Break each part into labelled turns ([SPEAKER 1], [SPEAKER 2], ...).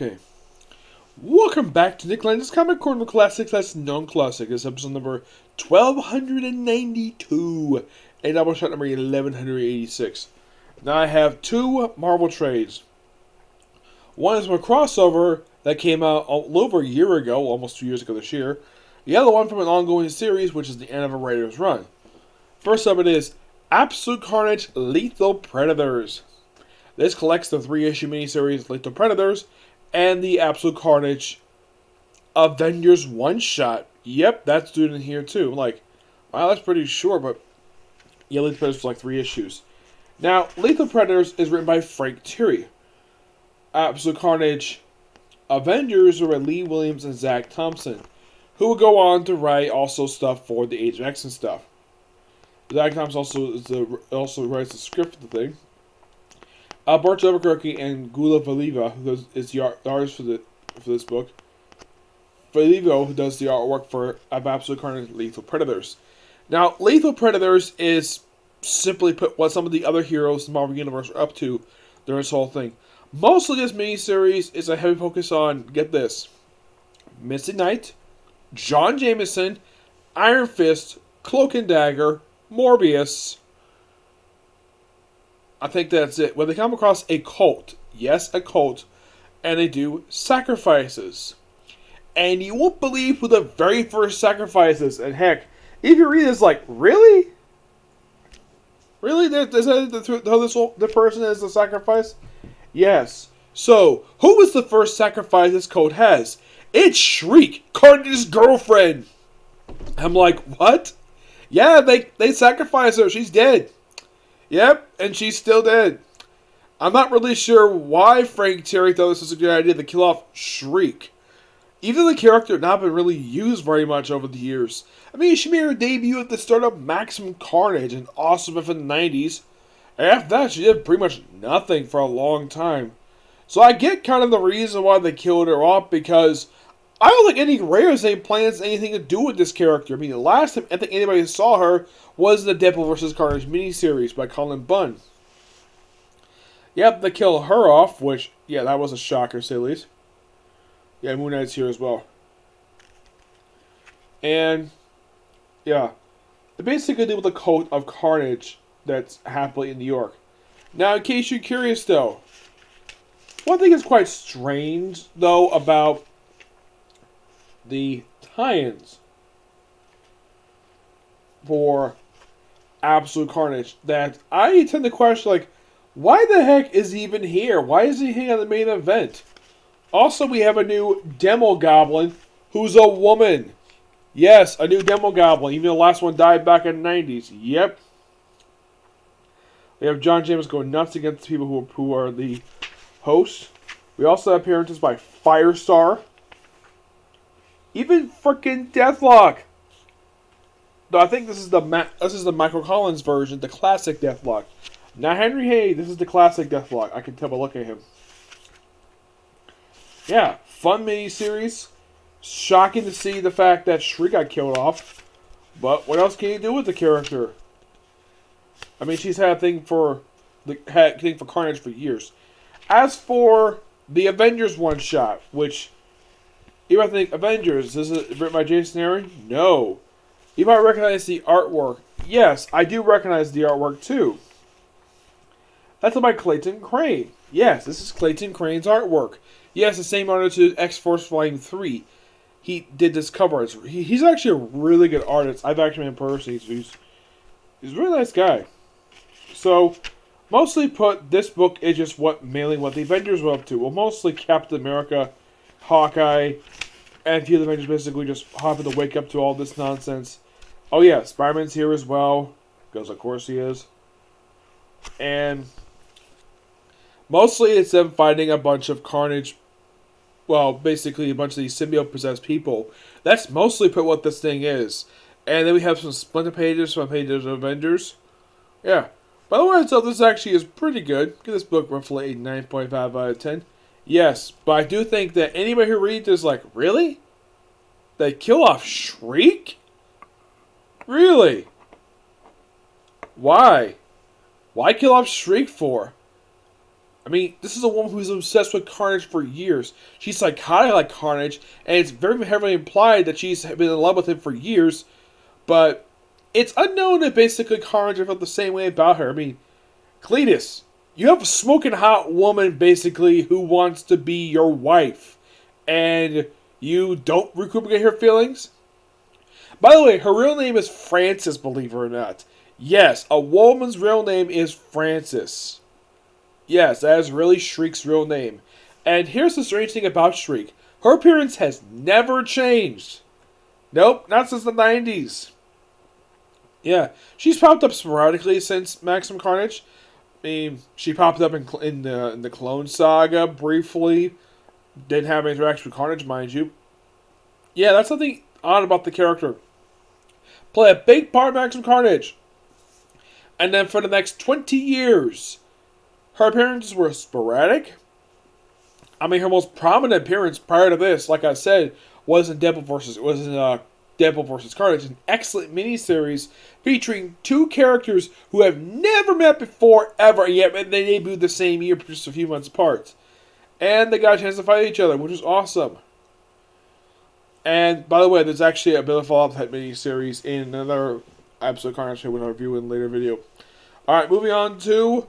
[SPEAKER 1] Okay. Welcome back to Nick Lenz's Comic Corner Classics. That's non-classic. This is episode number 1292 and Doubleshot number 1186. Now I have two Marvel trades. One is from a crossover that came out a little over a year ago, almost 2 years ago this year. The other one from an ongoing series, which is the end of a writer's run. First up it is Absolute Carnage Lethal Predators. This collects the 3-issue miniseries Lethal Predators and the Absolute Carnage Avengers one-shot. Yep, that's doing in here too. Like, wow, that's pretty short, but yeah, Lethal Predators for like 3 issues. Now, Lethal Predators is written by Frank Tieri. Absolute Carnage Avengers are by Lee Williams and Zach Thompson, who will go on to write also stuff for the Age of X and stuff. Zach Thompson also writes the script for the thing. Bart Albuquerque and Gula Valiva, who is the artist for this book. Valivo, who does the artwork for Absolute Carnage Lethal Predators. Now, Lethal Predators is simply put what some of the other heroes in the Marvel Universe are up to during this whole thing. Mostly this miniseries is a heavy focus on, get this, Misty Knight, John Jameson, Iron Fist, Cloak and Dagger, Morbius. I think that's it. When they come across a cult, yes, a cult, and they do sacrifices. And you won't believe who the very first sacrifice is. And heck, if you read this, like, really? Really? Is that how the person is the sacrifice? Yes. So, who was the first sacrifice this cult has? It's Shriek, Carnage's girlfriend. I'm like, what? Yeah, they sacrificed her. She's dead. Yep, and she's still dead. I'm not really sure why Frank Tieri thought this was a good idea to kill off Shriek. Even though the character had not been really used very much over the years. I mean, she made her debut at the start of Maximum Carnage and Awesome Stuff in the 90s. And after that, she did pretty much nothing for a long time. So I get kind of the reason why they killed her off, because I don't think any Rares plans anything to do with this character. I mean, the last time I think anybody saw her was the Deadpool vs. Carnage miniseries by Colin Bunn. Yep, they kill her off, which, yeah, that was a shocker, to say the least. Yeah, Moon Knight's here as well. And, yeah, they basically deal with the cult of Carnage that's happening in New York. Now, in case you're curious, though, one thing is quite strange, though, about the tie-ins for Absolute Carnage, that I tend to question, like, why the heck is he even here? Why is he here at the main event? Also, we have a new Demo Goblin who's a woman. Yes, a new Demo Goblin, even the last one died back in the 90s. Yep. We have John James going nuts against the people who are the hosts. We also have appearances by Firestar. Even freaking Deathlock. Though I think this is the Michael Collins version, the classic Deathlock. Not Henry Hay, this is the classic Deathlock. I can tell by looking at him. Yeah, fun miniseries. Shocking to see the fact that Shriek got killed off. But what else can you do with the character? I mean, she's had a thing for Carnage for years. As for the Avengers one-shot, which you might think, Avengers, is it written by Jason Aaron? No. You might recognize the artwork. Yes, I do recognize the artwork too. That's by Clayton Crane. Yes, this is Clayton Crane's artwork. Yes, the same artist as X-Force Volume 3. He did this cover. He's actually a really good artist. I've actually met him personally. He's a really nice guy. So, mostly put, this book is just mainly what the Avengers were up to. Well, mostly Captain America, Hawkeye, and a few of the Avengers basically just having to wake up to all this nonsense. Oh yeah, Spider-Man's here as well, because of course he is. And mostly it's them fighting a bunch of Carnage, well, basically a bunch of these symbiote-possessed people. That's mostly put what this thing is. And then we have some splinter pages from pages of Avengers. Yeah. By the way, so this actually is pretty good. Give this book roughly a 9.5 out of 10. Yes, but I do think that anybody who reads this is like, really? They kill off Shriek? Really? Why? Why kill off Shriek for? I mean, this is a woman who's obsessed with Carnage for years. She's psychotic like Carnage, and it's very heavily implied that she's been in love with him for years. But it's unknown if basically Carnage felt the same way about her. I mean, Cletus, you have a smoking hot woman basically who wants to be your wife, and you don't recuperate her feelings? By the way, her real name is Frances, believe it or not. Yes, a woman's real name is Frances. Yes, that is really Shriek's real name. And here's the strange thing about Shriek. Her appearance has never changed. Nope, not since the 90s. Yeah, she's popped up sporadically since Maximum Carnage. I mean, she popped up in the Clone Saga briefly. Didn't have any interaction with Carnage, mind you. Yeah, that's something odd about the character. Play a big part in Maximum Carnage. And then for the next 20 years, her appearances were sporadic. I mean, her most prominent appearance prior to this, like I said, was in Deadpool vs. Carnage, an excellent miniseries featuring two characters who have never met before ever, yet they debuted the same year, just a few months apart. And they got a chance to fight each other, which was awesome. And, by the way, there's actually a bit of follow-up type miniseries in another episode of Carnage which I'll review in a later video. Alright, moving on to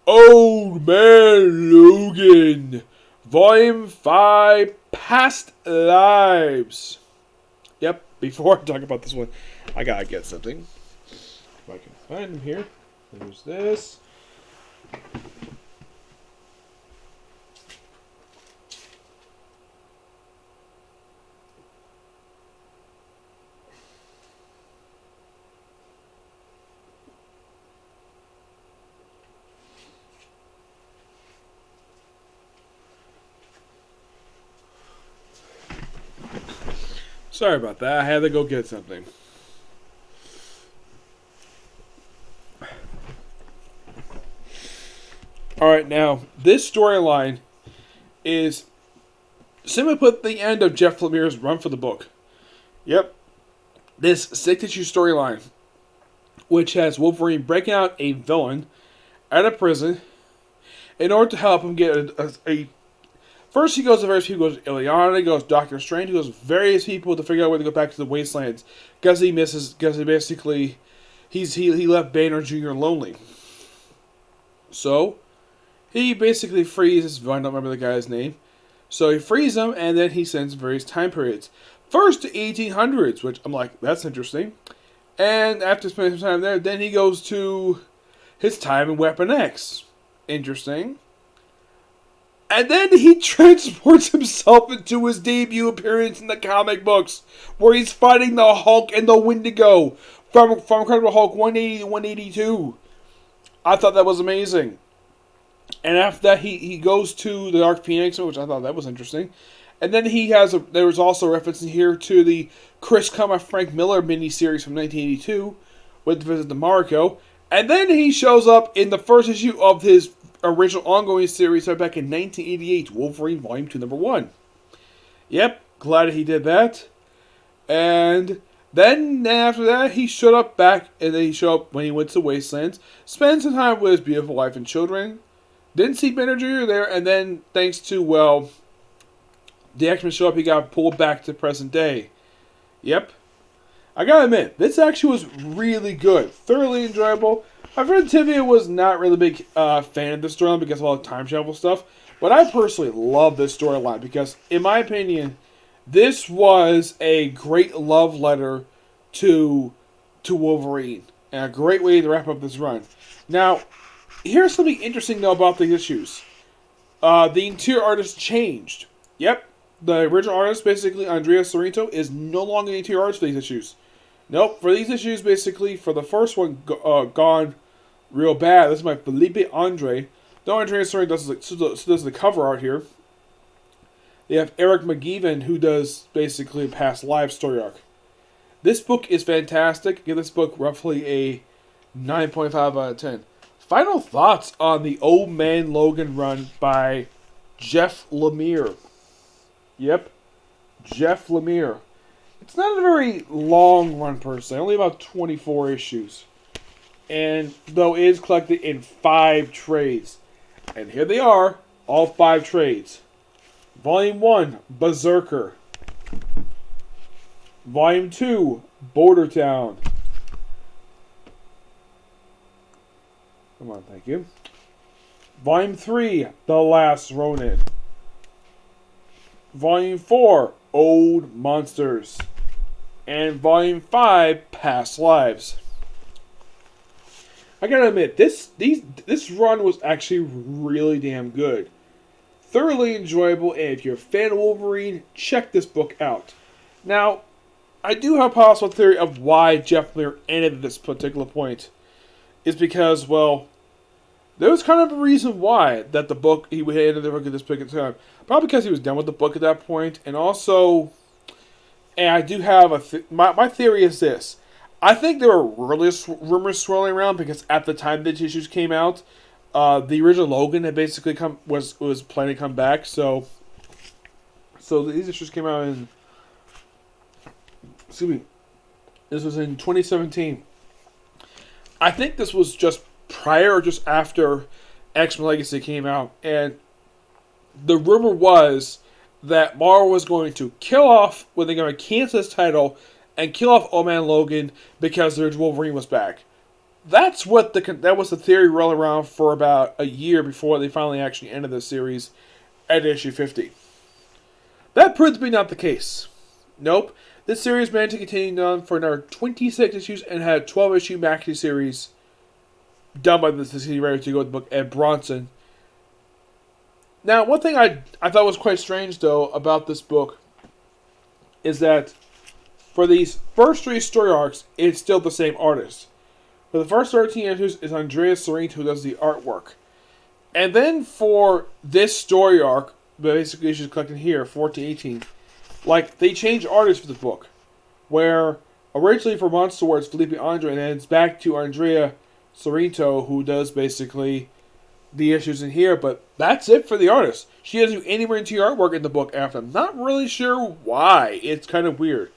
[SPEAKER 1] Old Man Logan, Volume 5, Past Lives. Yep, before I talk about this one, I gotta get something. If I can find them here. There's this. Sorry about that. I had to go get something. Alright, now, this storyline is simply put the end of Jeff Lemire's run for the book. Yep. This 6-issue storyline, which has Wolverine breaking out a villain at a prison in order to help him get a first, he goes to various people. He goes to Ileana, he goes to Doctor Strange, he goes to various people to figure out where to go back to the Wastelands. Because he basically, he left Banner Jr. lonely. So, he basically frees, I don't remember the guy's name. So he frees him, and then he sends various time periods. First to 1800s, which I'm like, that's interesting. And after spending some time there, then he goes to his time in Weapon X. Interesting. And then he transports himself into his debut appearance in the comic books, where he's fighting the Hulk and the Wendigo from Incredible Hulk 180 to 182. I thought that was amazing. And after that, he goes to the Dark Phoenix, which I thought that was interesting. And then there was also a reference in here to the Chris Kama Frank Miller miniseries from 1982 with the Visit to Mariko. And then he shows up in the first issue of his original ongoing series started back in 1988, Wolverine Volume 2, Number 1. Yep, glad he did that. And then after that, he showed up back, and then he showed up when he went to Wastelands, spent some time with his beautiful wife and children, didn't see Banner Jr. there, and then thanks to, well, the X-Men show up, he got pulled back to present day. Yep. I gotta admit, this actually was really good. Thoroughly enjoyable. My friend Tivia was not really a big fan of this storyline because of all the time travel stuff. But I personally love this storyline because, in my opinion, this was a great love letter to Wolverine. And a great way to wrap up this run. Now, here's something interesting, though, about these issues. The interior artist changed. Yep. The original artist, basically, Andrea Sorrento, is no longer the interior artist for these issues. Nope. For these issues, basically, for the first one, gone real bad. This is by Felipe Andre. Though Andrea Sorrento does the cover art here. They have Eric McGeevan, who does, basically, a past live story arc. This book is fantastic. Give this book roughly a 9.5 out of 10. Final thoughts on the Old Man Logan run by Jeff Lemire. Yep, Jeff Lemire. It's not a very long run per se, only about 24 issues. And though it is collected in 5 trades. And here they are, all 5 trades. Volume 1, Berserker. Volume 2, Border Town. Come on, thank you. Volume 3, The Last Ronin. Volume 4, Old Monsters. And Volume 5, Past Lives. I gotta admit, this run was actually really damn good. Thoroughly enjoyable, and if you're a fan of Wolverine, check this book out. Now, I do have a possible theory of why Jeff Lemire ended at this particular point. Is because, well, there was kind of a reason why that the book, he ended the book at this particular time. Probably because he was done with the book at that point, and also, and I do have my theory is this. I think there were rumors swirling around because at the time these issues came out, the original Logan had basically was planning to come back. So these issues came out in, excuse me, this was in 2017. I think this was just prior or just after X-Men Legacy came out, and the rumor was that Marvel was going to kill off, when they're going to cancel this title and kill off Old Man Logan because the original Wolverine was back. That was the theory rolling around for about a year before they finally actually ended the series at issue 50. That proved to be not the case. Nope. This series managed to continue on for another 26 issues and had a 12-issue maxi series done by the city writer to go with the book Ed Bronson. Now, one thing I thought was quite strange, though, about this book is that for these first 3 story arcs, it's still the same artist. For the first 13 issues, it's Andrea Sorrento who does the artwork. And then for this story arc, basically issues collected here, 14-18, like, they changed artists for the book. Where originally for Monster War, it's Felipe Andre, and then it's back to Andrea Sorrento, who does basically the issues in here, but that's it for the artist. She doesn't do any into artwork in the book after. I'm not really sure why. It's kind of weird.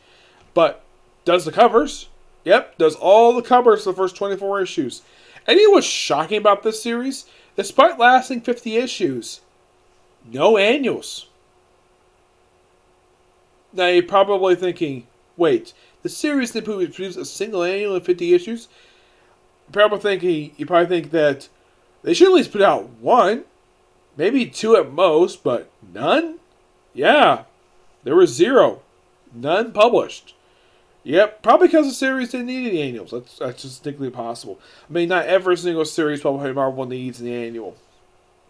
[SPEAKER 1] But does the covers. Yep, does all the covers for the first 24 issues. And you know what's shocking about this series? Despite lasting 50 issues, no annuals. Now you're probably thinking, wait, the series didn't produce a single annual in 50 issues? You're probably think that they should at least put out 1, maybe 2 at most, but none? Yeah, there was 0. None published. Yep, probably because the series didn't need any annuals. That's just distinctly possible. I mean, not every single series published by Marvel needs an annual.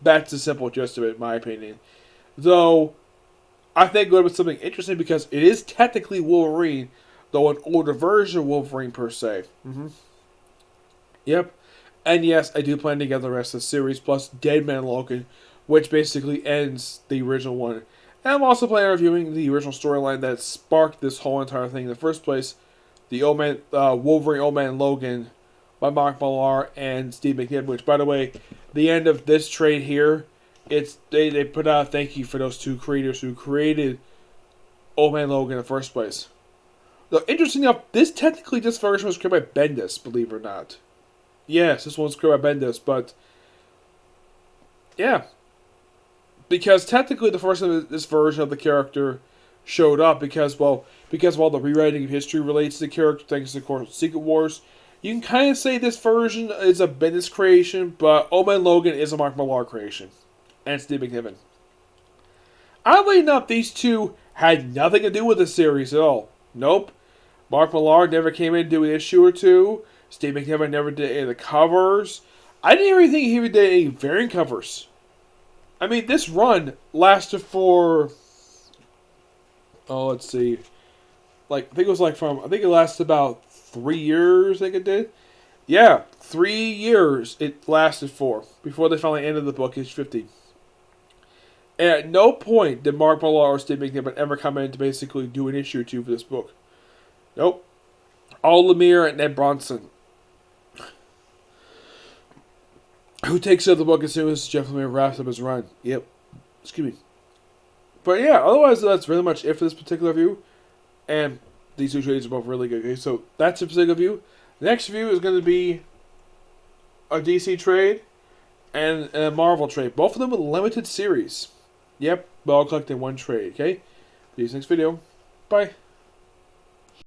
[SPEAKER 1] That's the simple gist of it, in my opinion. Though, I think it would have been something interesting because it is technically Wolverine, though an older version of Wolverine per se. Yep. And yes, I do plan to get the rest of the series, plus Dead Man Logan, which basically ends the original one. And I'm also planning on reviewing the original storyline that sparked this whole entire thing in the first place. The Wolverine Old Man Logan by Mark Millar and Steve McNiven, which, by the way, the end of this trade here, they put out a thank you for those 2 creators who created Old Man Logan in the first place. Though, interesting enough, this version was created by Bendis, believe it or not. Yes, this one's created by Bendis, but yeah. Because technically the first time this version of the character showed up, because while the rewriting of history relates to the character thanks to, of course, Secret Wars, you can kind of say this version is a Bendis creation, but Old Man Logan is a Mark Millar creation. And Steve McNiven. Oddly enough, these 2 had nothing to do with the series at all. Nope. Mark Millar never came in to do an issue or 2. Steve McNiven never did any of the covers. I didn't even think he even did any variant covers. I mean, this run lasted for, let's see, I think it lasted about 3 years, I think it did. Yeah, 3 years it lasted for, before they finally ended the book, age 50. And at no point did Mark Millar or Steve McNiven ever come in to basically do an issue or 2 for this book. Nope. All Lemire and Ed Bronson. Who takes over the book as soon as Jeff Lemire wraps up his run. Yep. Excuse me. But yeah, otherwise that's really much it for this particular review. And these 2 trades are both really good. Okay, so that's a particular review. The next review is going to be a DC trade. and a Marvel trade. Both of them with limited series. Yep, but all collected in one trade, okay? See you next video. Bye.